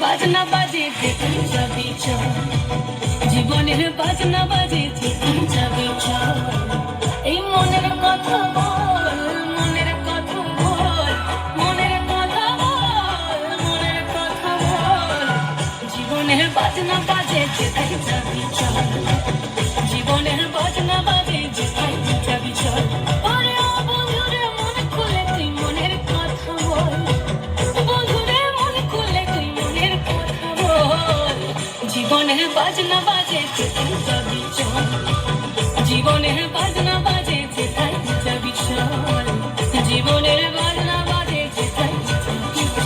বাজনা বাজে যেখানে যাবি চল, জীবনের বাজনা বাজে যেখানে যাবি চল। এই মনের কথা বল, মনের কথা বল, মনের কথা বল, মনের কথা বল। জীবনের বাজনা বাজে যেখানে যাবি চল, জীবনের বাজনা বাজে যেখানে যাবি চল। ওরে ও বন্ধুরে মন খুলে তুই মনের কথা বল, বন্ধুরে মন খুলে তুই মনের কথা বল। জীবনের বাজনা বাজে যেখানে যাবি চল, জীবনের বাজনা বাজে যেখানে যাবি চল, জীবনের বাজনা বাজে যেখানে যাবি চল।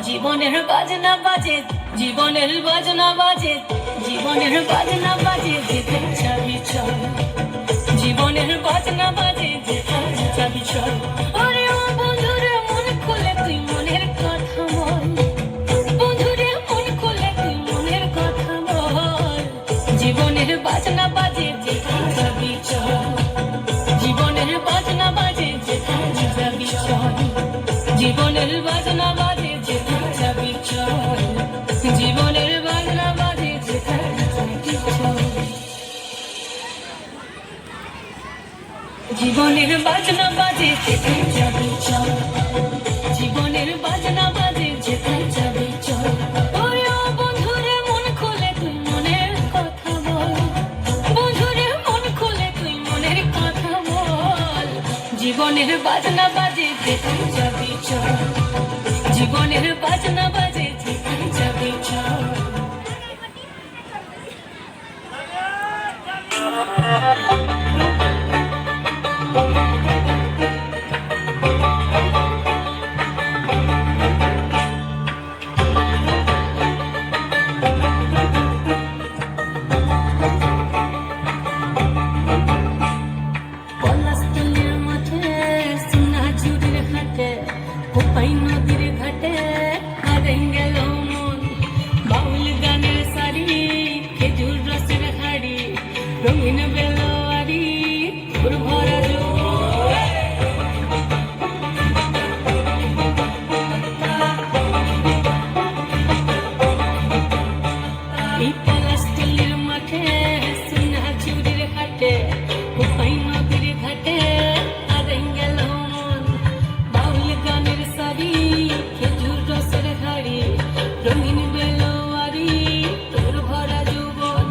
জীবনের বাজনা বাজে, জীবনের বাজনা বাজে, জীবনের বাজনা বাজে যেখানে যাবি চল, জীবনের বাজনা বাজে যেখানে যাবি চল। ওরে ও বন্ধুরে মন খুলে তুই মনের কথা বল, বন্ধুরে মন খুলে তুই মনের কথা বল। জীবনের বাজনা বাজে যেখানে যাবি চল, জীবনের বাজনা বাজে যেখানে যাবি চল, জীবনের বাজনা বাজে যেখানে যাবি চল, জীবনের বাজনা বাজে যেখানে যাবি চল। জীবনের বাজনা বাজে যেখানে যাবি চল, জীবনের বাজনা বাজে যেখানে যাবি চল। ওরে ও বন্ধুরে মন খুলে তুই মনের কথা বল, বন্ধুরে মন খুলে তুই মনের কথা বল। জীবনের বাজনা বাজে যেখানে যাবি চল, জীবনের বাজনা বাজে যেখানে যাবি চল। পলাশতলের মাঠে সোনাঝুরির হাটে, কোপাই নদীর ঘাটে হারাই গেল মন। বাউল গানের শাড়ি, খেজুর রসের হাড়ি, রঙিন বেলোয়ারি, তোর ভরা এই পলাশতলের মাঠে সোনাঝুরির হাটে, কোপাই নদীর ঘাটে হারাই গেল মন। বাউল গানের শাড়ি, খেজুর রসের হাড়ি, রঙিন বেলোয়ারি, তোর ভরা যৌবন।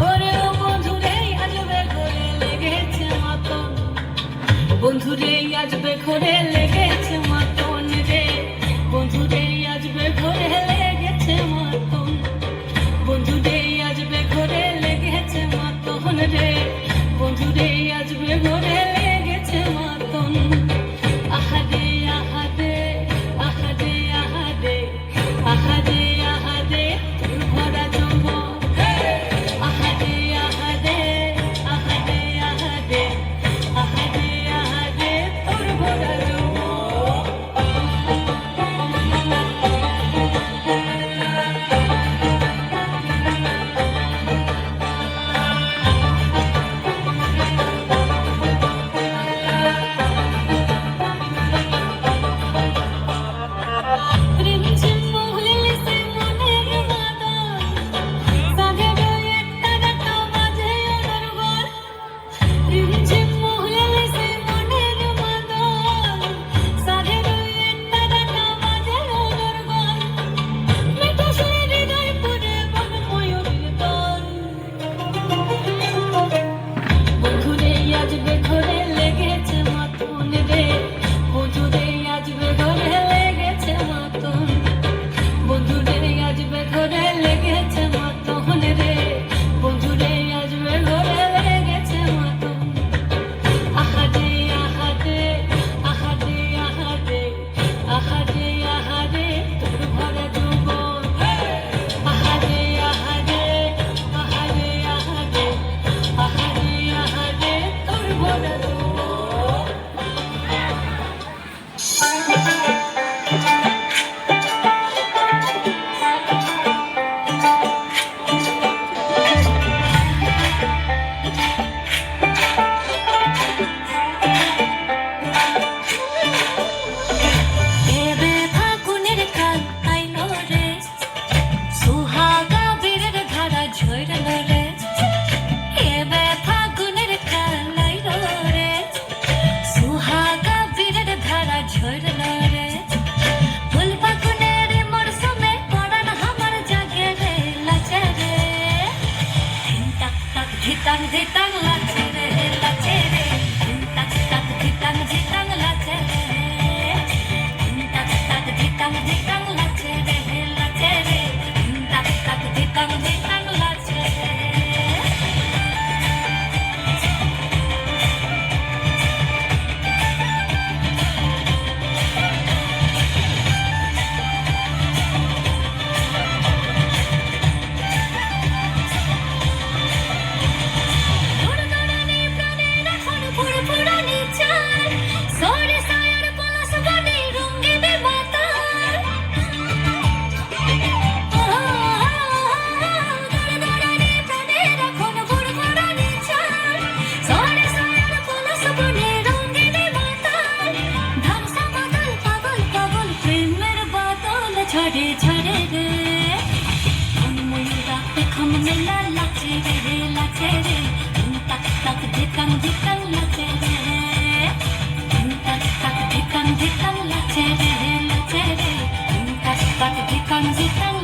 ওরে ও বন্ধুরে আজবে ঘরে লেগেছে মাতন, বন্ধুরে আজবে ঘরে লেগেছে মাতন রে, বন্ধুরে আজবে ঘরে লেগেছে মাতন, বন্ধুরে আজবে ঘরে লেগেছে মাতন রে, বন্ধুরে আজবে ঘরে লেগেছে মাতন। আহাদে আহাদে আহাদে আহাদে আহাদে আহাদে তোর ভরা যৌবন, আহাদে আহাদে আহাদে আহাদে আহাদে আহাদে তোর ভরা যৌবন। ঝরে ঝরে রে ময়ূরা পেখম মেলা লাচে রে লাচে রে তাক তাক ধিকাং ধিকাং লাচে রে তাক তাক ধিকাং ধিকাং লাচে রে লাচে রে তাক তাক ধিকাং ধিকাং